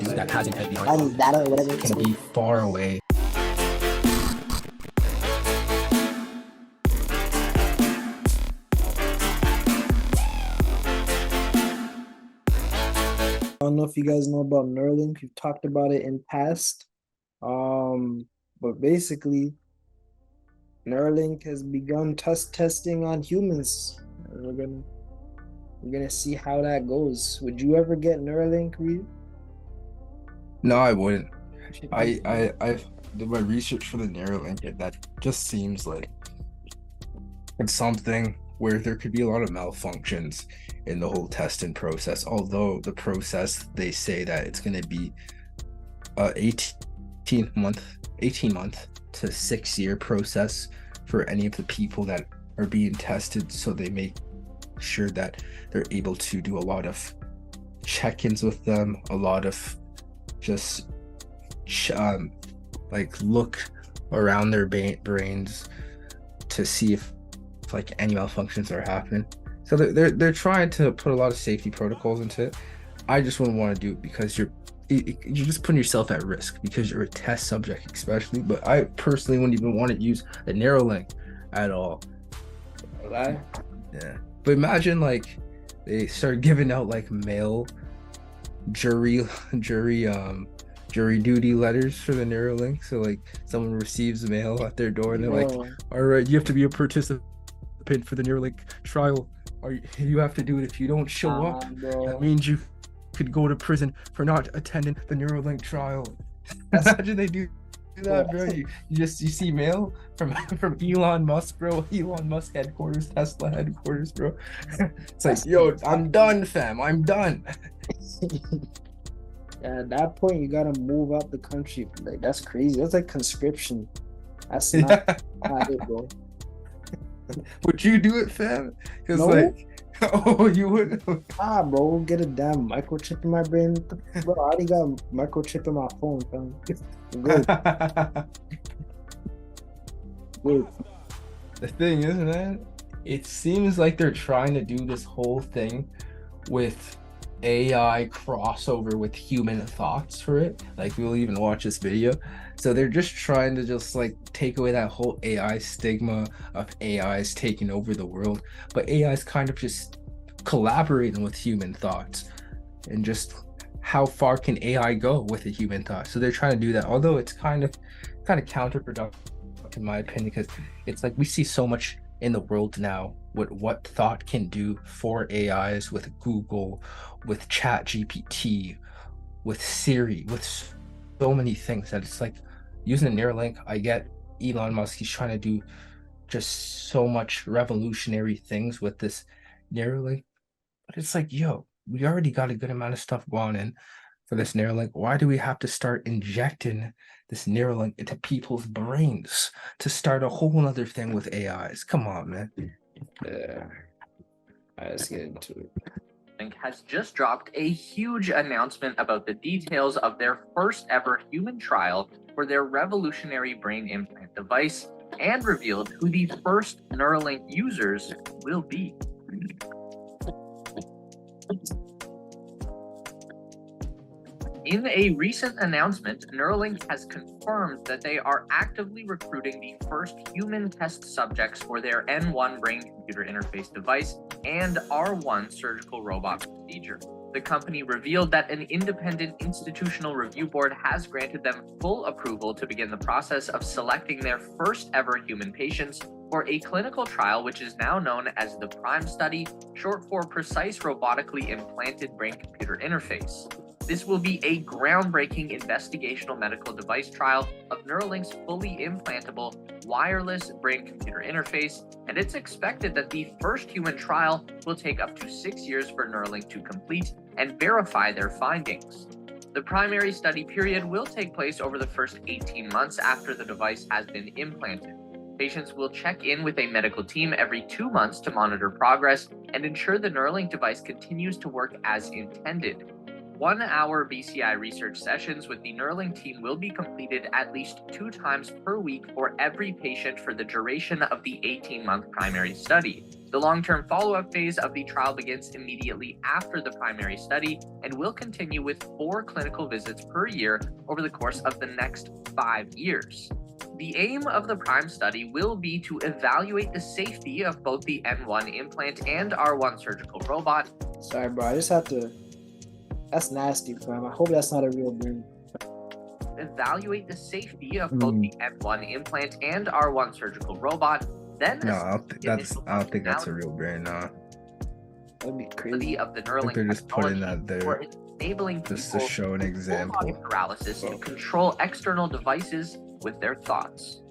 dude that has an head behind And that or whatever. can be far away. I don't know if you guys know about Neuralink. We've talked about it in past. But basically, Neuralink has begun testing on humans. And we're gonna see how that goes. Would you ever get Neuralink, Reed? No, I wouldn't. I've did my research for the Neuralink, and that just seems like it's something where there could be a lot of malfunctions in the whole testing process. Although the process, they say that it's going to be 18 month to 6 year process for any of the people that are being tested, so they make sure that they're able to do a lot of check-ins with them, a lot of just like look around their brains to see if like any malfunctions are happening. So they're trying to put a lot of safety protocols into it. I just wouldn't want to do it because you're just putting yourself at risk because you're a test subject, especially. But I personally wouldn't even want to use a Neuralink at all. Lie? Yeah. But imagine like they start giving out like mail jury duty letters for the Neuralink. So like someone receives mail at their door and they're like, all right, you have to be a participant for the Neuralink trial. Or you have to do it. If you don't show up, that means you could go to prison for not attending the Neuralink trial. Imagine they do that, bro. You see mail from Elon Musk, bro. Elon Musk headquarters, Tesla headquarters, bro. It's like, yo, I'm done, fam. I'm done. Yeah, at that point, you gotta move out the country. Like that's crazy. That's like conscription. That's not it, bro. Would you do it, fam? Because No. like, oh, you would. Bro, get a damn microchip in my brain. Bro, I already got a microchip in my phone, fam. Good. Good. The thing is, man, it seems like they're trying to do this whole thing with AI crossover with human thoughts for it. Like we'll even watch this video. So they're just trying to just like take away that whole AI stigma of AIs taking over the world. But AI is kind of just collaborating with human thoughts, and just how far can AI go with a human thought? So they're trying to do that. Although it's kind of counterproductive in my opinion, because it's like we see so much in the world now what thought can do for AIs with Google, with Chat GPT, with Siri, with so many things that it's like using a Neuralink. I get Elon Musk, he's trying to do just so much revolutionary things with this Neuralink, but it's like, yo, we already got a good amount of stuff going in for this Neuralink. Why do we have to start injecting this Neuralink into people's brains to start a whole other thing with AIs? Come on, man. Yeah. All right, let's get into it. Neuralink has just dropped a huge announcement about the details of their first ever human trial for their revolutionary brain implant device, and revealed who the first Neuralink users will be. In a recent announcement, Neuralink has confirmed that they are actively recruiting the first human test subjects for their N1 brain-computer interface device and R1 surgical robot procedure. The company revealed that an independent institutional review board has granted them full approval to begin the process of selecting their first ever human patients for a clinical trial which is now known as the PRIME study, short for Precise Robotically Implanted Brain-Computer Interface. This will be a groundbreaking investigational medical device trial of Neuralink's fully implantable wireless brain-computer interface, and it's expected that the first human trial will take up to 6 years for Neuralink to complete and verify their findings. The primary study period will take place over the first 18 months after the device has been implanted. Patients will check in with a medical team every 2 months to monitor progress and ensure the Neuralink device continues to work as intended. 1-hour BCI research sessions with the Neuralink team will be completed at least 2 times per week for every patient for the duration of the 18-month primary study. The long-term follow-up phase of the trial begins immediately after the primary study and will continue with 4 clinical visits per year over the course of the next 5 years. The aim of the PRIME study will be to evaluate the safety of both the N1 implant and R1 surgical robot. Sorry, bro. I just have to. That's nasty, fam. I hope that's not a real brain. Evaluate the safety of both the N1 implant and R1 surgical robot. Then No, I don't think that's a real brain. No, That'd be crazy. Of the I think Neuralink they're just putting technology that there for enabling just people to show an with example. full-body paralysis to control external devices with their thoughts.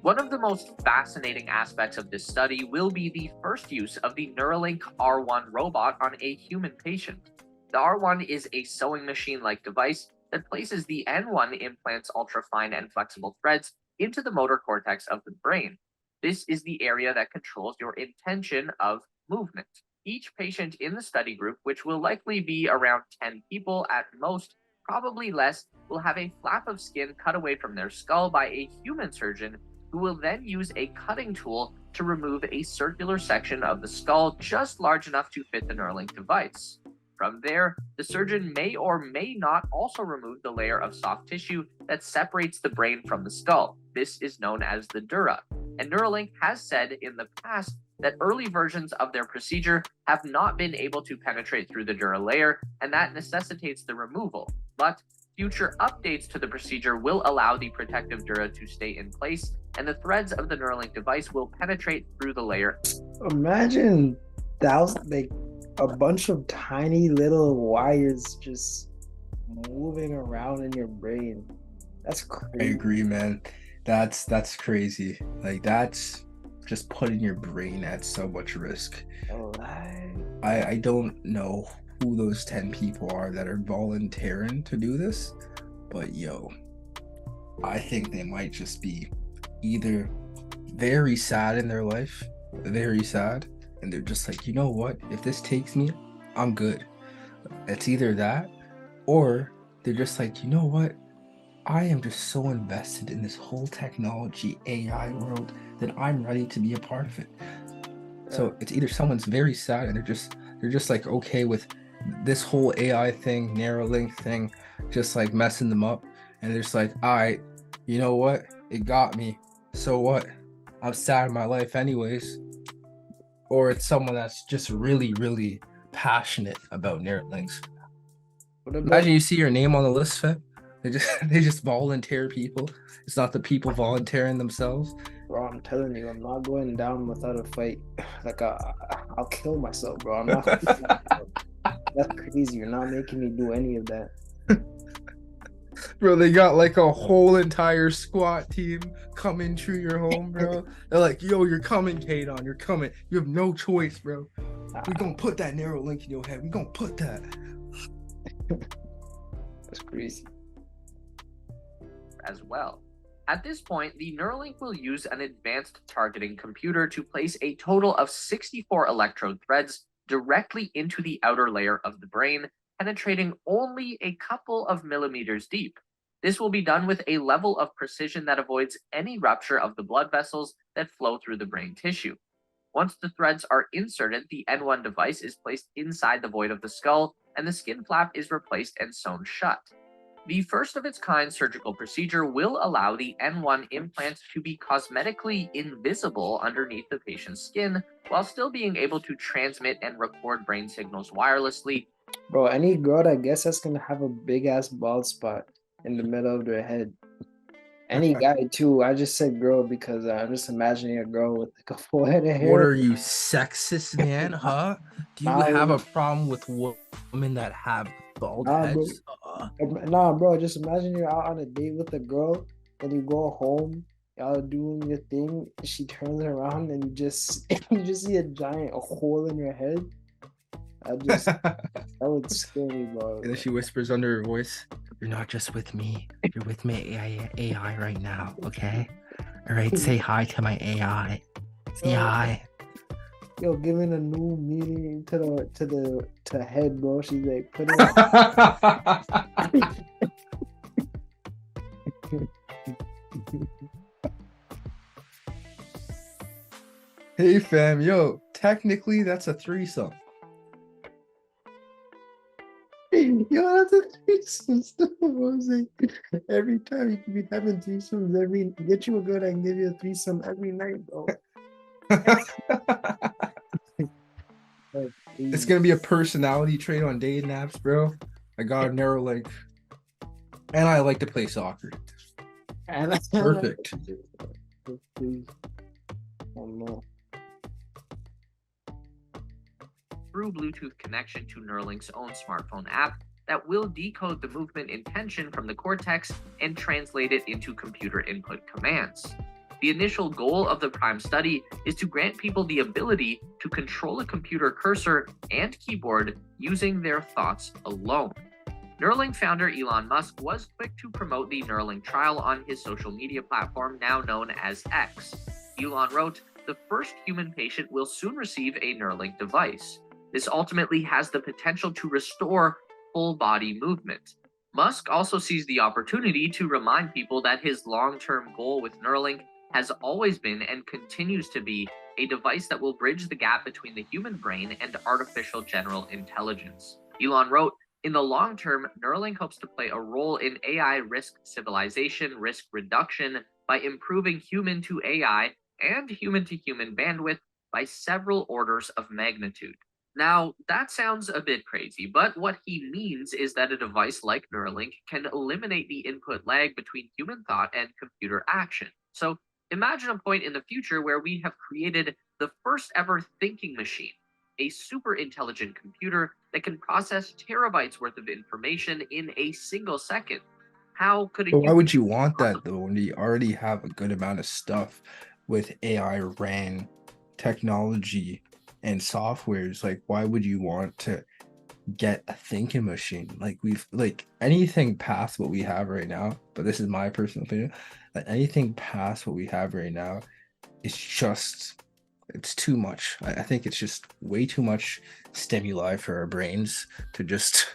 One of the most fascinating aspects of this study will be the first use of the Neuralink R1 robot on a human patient. The R1 is a sewing machine-like device that places the N1 implant's ultrafine and flexible threads into the motor cortex of the brain. This is the area that controls your intention of movement. Each patient in the study group, which will likely be around 10 people at most, probably less, will have a flap of skin cut away from their skull by a human surgeon who will then use a cutting tool to remove a circular section of the skull just large enough to fit the Neuralink device. From there, the surgeon may or may not also remove the layer of soft tissue that separates the brain from the skull. This is known as the dura. And Neuralink has said in the past that early versions of their procedure have not been able to penetrate through the dura layer, and that necessitates the removal. But future updates to the procedure will allow the protective dura to stay in place, and the threads of the Neuralink device will penetrate through the layer. Imagine like a bunch of tiny little wires just moving around in your brain. That's crazy. I agree, man. That's crazy. Like, that's just putting your brain at so much risk. I don't know who those 10 people are that are volunteering to do this, but yo, I think they might just be either very sad in their life, very sad, and they're just like, you know what, if this takes me, I'm good. It's either that, or they're just like, you know what, I am just so invested in this whole technology AI world that I'm ready to be a part of it. So it's either someone's very sad and they're just like okay with this whole AI thing, Neuralink thing, just like messing them up, and they're just like, all right, you know what, it got me, so what, I'm sad in my life anyways. Or it's someone that's just really, really passionate about Neuralinks. Imagine you see your name on the list, fam. They just volunteer people. It's not the people volunteering themselves. Bro, I'm telling you, I'm not going down without a fight. Like I'll kill myself, bro. I'm not. That's crazy. You're not making me do any of that. Bro, they got like a whole entire SWAT team coming to your home, bro. They're like, yo, you're coming, Kadon. You're coming. You have no choice, bro. We're gonna put that Neuralink in your head. We're gonna put that. That's crazy. As well. At this point, the Neuralink will use an advanced targeting computer to place a total of 64 electrode threads directly into the outer layer of the brain, penetrating only a couple of millimeters deep. This will be done with a level of precision that avoids any rupture of the blood vessels that flow through the brain tissue. Once the threads are inserted, the N1 device is placed inside the void of the skull, and the skin flap is replaced and sewn shut. The first of its kind surgical procedure will allow the N1 implant to be cosmetically invisible underneath the patient's skin, while still being able to transmit and record brain signals wirelessly. Bro, any girl that gets that's gonna have a big ass bald spot in the middle of their head. Any guy too. I just said girl because I'm just imagining a girl with like a full head of hair. What are you, sexist, man? Huh? Do you have a problem with women that have bald heads? Nah, bro. Just imagine you're out on a date with a girl, and you go home, y'all doing your thing. She turns around, and you just see a giant hole in your head. That would scare me, bro. And then she whispers under her voice, "You're not just with me. You're with my AI right now, okay? All right, say hi to my AI. Say hi." Yo, giving a new meaning to head, bro. She's like, put it. Hey fam, yo, technically that's a threesome. Yo, that's a threesome stuff, Jose. Every time you could be having threesomes get you a good and give you a threesome every night, bro. Like, It's gonna be a personality trait on dating apps, bro. I got a Neuralink, and I like to play soccer. and Perfect. Oh no. Through Bluetooth connection to Neuralink's own smartphone app that will decode the movement intention from the cortex and translate it into computer input commands. The initial goal of the Prime study is to grant people the ability to control a computer cursor and keyboard using their thoughts alone. Neuralink founder Elon Musk was quick to promote the Neuralink trial on his social media platform now known as X. Elon wrote, "The first human patient will soon receive a Neuralink device. This ultimately has the potential to restore full body movement." Musk also sees the opportunity to remind people that his long-term goal with Neuralink has always been and continues to be a device that will bridge the gap between the human brain and artificial general intelligence. Elon wrote, "In the long term, Neuralink hopes to play a role in AI risk civilization, risk reduction by improving human to AI and human to human bandwidth by several orders of magnitude." Now, that sounds a bit crazy, but what he means is that a device like Neuralink can eliminate the input lag between human thought and computer action. So, imagine a point in the future where we have created the first ever thinking machine, a super intelligent computer that can process terabytes worth of information in a single second. How could a But why human would you want that though when you already have a good amount of stuff with AI ran technology and softwares? Like, why would you want to get a thinking machine? Like, we've like anything past what we have right now, but this is my personal opinion, that anything past what we have right now is just it's too much. I think it's just way too much stimuli for our brains to just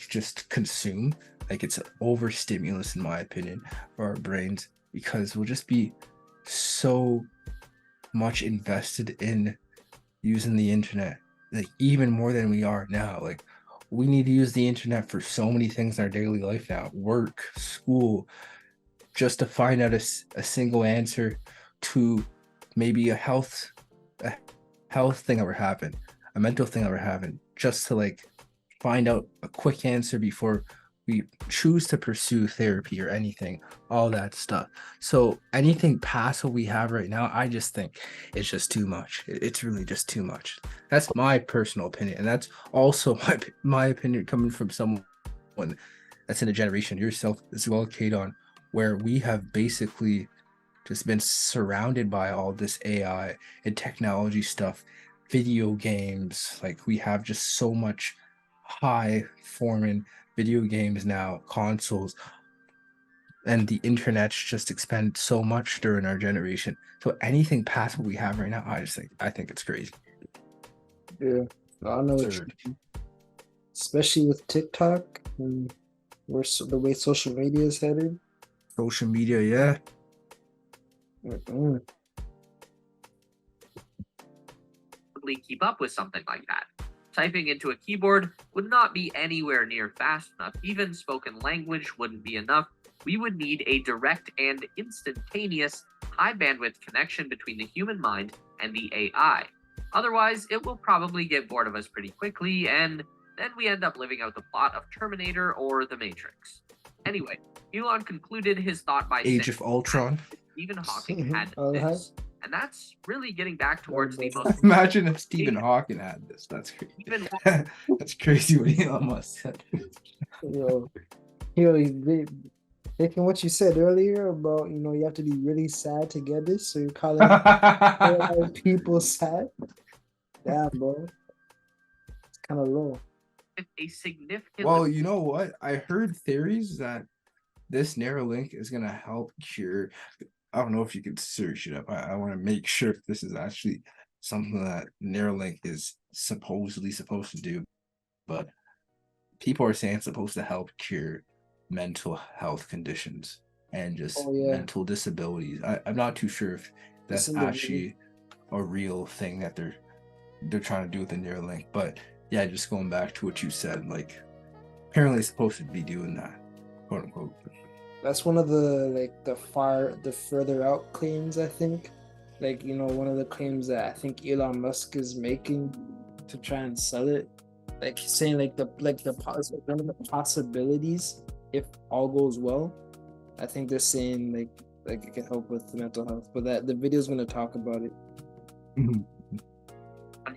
just consume. Like, it's overstimulus in my opinion for our brains, because we'll just be so much invested in using the internet, like even more than we are now. Like, we need to use the internet for so many things in our daily life now, work, school, just to find out a single answer to maybe a health thing that we're having, a mental thing that we're having, just to like find out a quick answer before we choose to pursue therapy or anything, all that stuff. So anything past what we have right now, I just think it's just too much. It's really just too much. That's my personal opinion, and that's also my opinion coming from someone that's in a generation yourself as well, Kadon, where we have basically just been surrounded by all this AI and technology stuff, video games. Like, we have just so much high forming video games now, consoles, and the internet's just expanded so much during our generation. So anything past what we have right now, I think it's crazy. Yeah, I know what you mean. Especially with TikTok and the way social media is headed. Social media, yeah. Keep up with something like that? Typing into a keyboard would not be anywhere near fast enough. Even spoken language wouldn't be enough. We would need a direct and instantaneous high bandwidth connection between the human mind and the AI. Otherwise, it will probably get bored of us pretty quickly, and then we end up living out the plot of Terminator or The Matrix. Anyway, Elon concluded his thought by Age of Ultron. Stephen Hawking had Oh, this. And that's really getting back towards the most... Imagine if Stephen Hawking had this. That's crazy. That's crazy what Elon Musk said. Yo, taking what you said earlier about, you have to be really sad to get this, so you're calling people sad? Damn, bro. It's kind of low. A significant... Well, you know what? I heard theories that this Neuralink is going to help cure... I don't know if you could search it up. I want to make sure if this is actually something that Neuralink is supposedly supposed to do. But people are saying it's supposed to help cure mental health conditions and just mental disabilities. I'm not too sure if that's actually a real thing that they're trying to do with the Neuralink. But yeah, just going back to what you said, like apparently it's supposed to be doing that, quote unquote. That's one of the the further out claims, I think. Like, one of the claims that I think Elon Musk is making to try and sell it. Like saying one of the possibilities, if all goes well, I think they're saying like it can help with the mental health. But that the video is gonna talk about it. On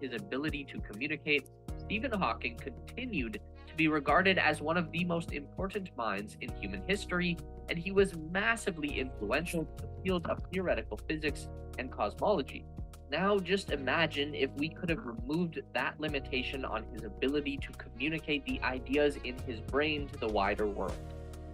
his ability to communicate, Stephen Hawking continued to be regarded as one of the most important minds in human history, and he was massively influential in the field of theoretical physics and cosmology. Now, just imagine if we could have removed that limitation on his ability to communicate the ideas in his brain to the wider world.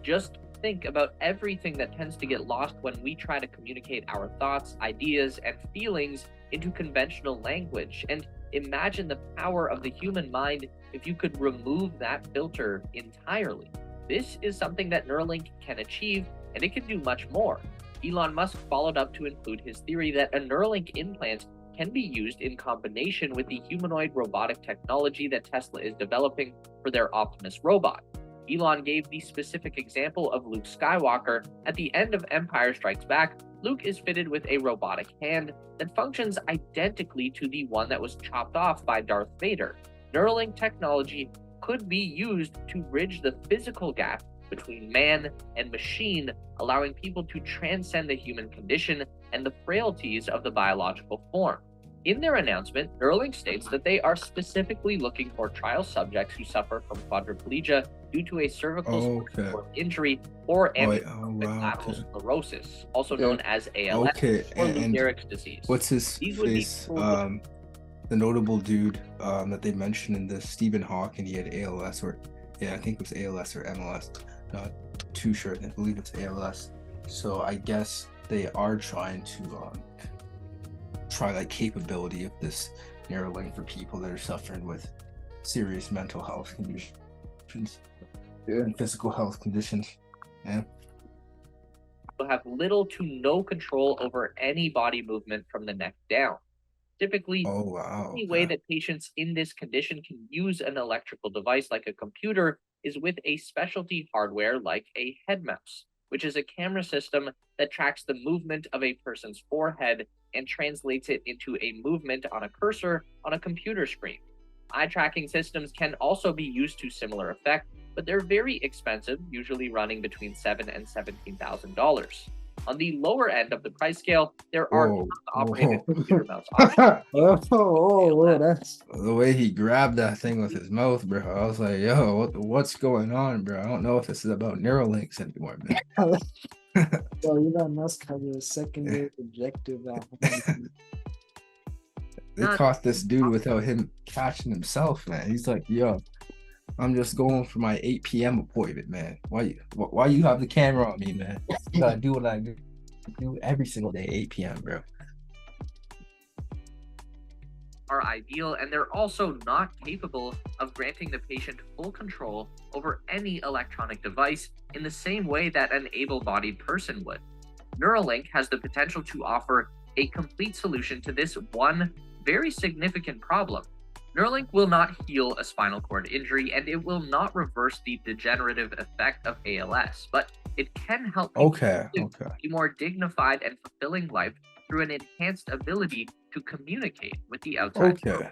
Just think about everything that tends to get lost when we try to communicate our thoughts, ideas, and feelings into conventional language, and imagine the power of the human mind if you could remove that filter entirely. This is something that Neuralink can achieve, and it can do much more. Elon Musk followed up to include his theory that a Neuralink implant can be used in combination with the humanoid robotic technology that Tesla is developing for their Optimus robot. Elon gave the specific example of Luke Skywalker. At the end of Empire Strikes Back, Luke is fitted with a robotic hand that functions identically to the one that was chopped off by Darth Vader. Neuralink technology could be used to bridge the physical gap between man and machine, allowing people to transcend the human condition and the frailties of the biological form. In their announcement, Neuralink states that they are specifically looking for trial subjects who suffer from quadriplegia due to a cervical spinal injury or lateral sclerosis, also known as ALS or Lou Gehrig's disease. What's his face? The notable dude that they mentioned in the Stephen Hawking, he had ALS, or I think it was ALS or MLS. Not too sure. I believe it's ALS. So I guess they are trying to try that capability of this Neuralink for people that are suffering with serious mental health conditions and physical health conditions. Yeah. Will have little to no control over any body movement from the neck down. Typically, the only way that patients in this condition can use an electrical device like a computer is with a specialty hardware like a head mouse, which is a camera system that tracks the movement of a person's forehead and translates it into a movement on a cursor on a computer screen. Eye tracking systems can also be used to similar effect, but they're very expensive, usually running between $7,000 and $17,000. On the lower end of the price scale, there are operated computer mouse options. That's the way he grabbed that thing with his mouth, bro. I was like, yo, what's going on, bro? I don't know if this is about Neuralinks anymore, man. So Elon Musk has a secondary objective at home. They caught this dude without him catching himself, man. He's like, yo, I'm just going for my 8 p.m. appointment, man. Why you have the camera on me, man? You gotta do what I do every single day, 8 p.m., bro. Are ideal, and they're also not capable of granting the patient full control over any electronic device in the same way that an able-bodied person would. Neuralink has the potential to offer a complete solution to this one very significant problem. Neuralink will not heal a spinal cord injury, and it will not reverse the degenerative effect of ALS, but it can help people live a more dignified and fulfilling life through an enhanced ability to communicate with the outside world.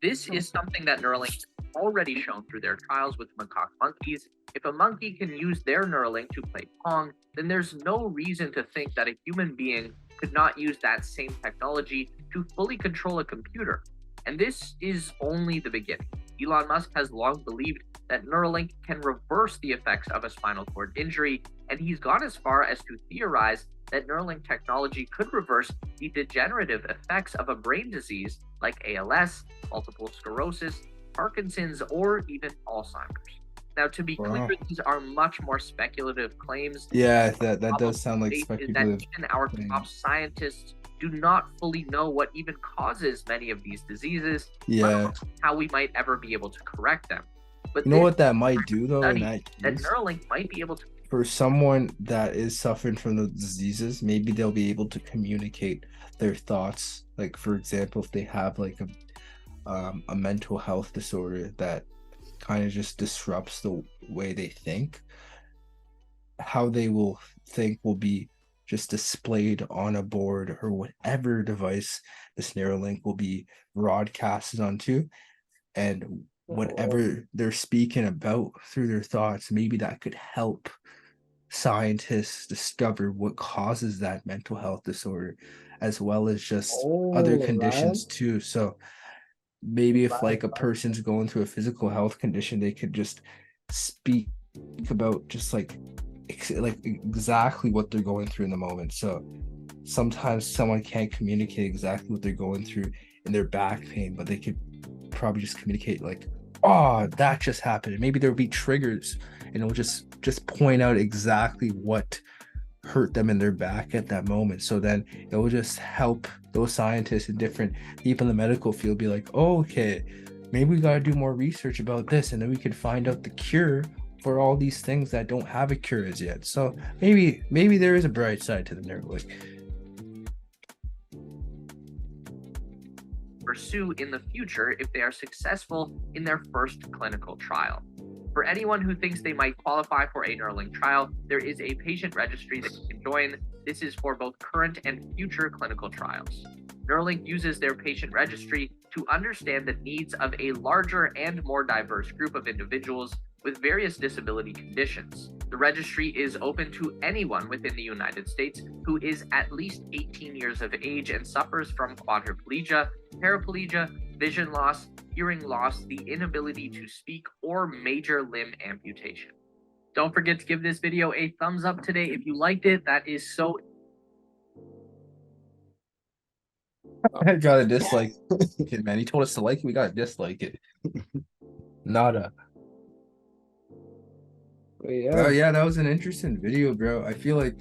This is something that Neuralink has already shown through their trials with macaque monkeys. If a monkey can use their Neuralink to play Pong, then there's no reason to think that a human being could not use that same technology to fully control a computer. And this is only the beginning. Elon Musk has long believed that Neuralink can reverse the effects of a spinal cord injury, and he's gone as far as to theorize that Neuralink technology could reverse the degenerative effects of a brain disease like ALS, multiple sclerosis, Parkinson's, or even Alzheimer's. Now, to be clear, these are much more speculative claims. Yeah, that does sound like speculative. That even our top scientists do not fully know what even causes many of these diseases, yeah, how we might ever be able to correct them. But You know this what that might do though in study that that case? Neuralink might be able to For someone that is suffering from those diseases, maybe they'll be able to communicate their thoughts. Like for example, if they have like a mental health disorder that kind of just disrupts the way they think, how they will think will be just displayed on a board or whatever device this Neuralink will be broadcasted onto, and whatever they're speaking about through their thoughts, maybe that could help scientists discover what causes that mental health disorder, as well as just other Right. conditions too. So maybe if like a person's going through a physical health condition, they could just speak about just like exactly what they're going through in the moment. So sometimes someone can't communicate exactly what they're going through in their back pain, but they could probably just communicate like, oh, that just happened. And maybe there'll be triggers and it'll just point out exactly what hurt them in their back at that moment. So then it will just help those scientists and different people in the medical field be like, oh, okay, maybe we got to do more research about this, and then we could find out the cure for all these things that don't have a cure as yet. So maybe there is a bright side to the Neuralink. pursue in the future if they are successful in their first clinical trial. For anyone who thinks they might qualify for a Neuralink trial, there is a patient registry that you can join. This is for both current and future clinical trials. Neuralink uses their patient registry to understand the needs of a larger and more diverse group of individuals with various disability conditions. The registry is open to anyone within the United States who is at least 18 years of age and suffers from quadriplegia, paraplegia, vision loss, hearing loss, the inability to speak, or major limb amputation. Don't forget to give this video a thumbs up today if you liked it. That is so. I gotta dislike it, man. He told us to like it, we gotta dislike it. Nada. Yeah. Yeah, that was an interesting video, bro. I feel like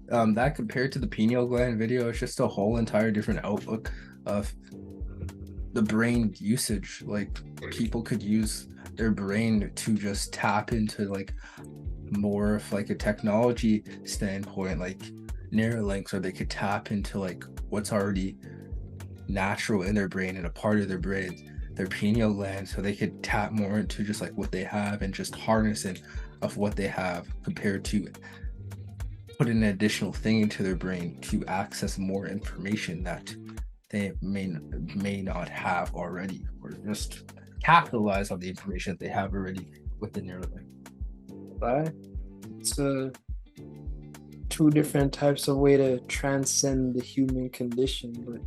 that compared to the pineal gland video, it's just a whole entire different outlook of the brain usage. Like people could use their brain to just tap into like more of like a technology standpoint, like Neuralinks, or they could tap into like what's already natural in their brain and a part of their brain, their pineal gland, so they could tap more into just like what they have and just harnessing of what they have compared to putting an additional thing into their brain to access more information that they may not have already, or just capitalize on the information that they have already within their living. Right. It's two different types of way to transcend the human condition, but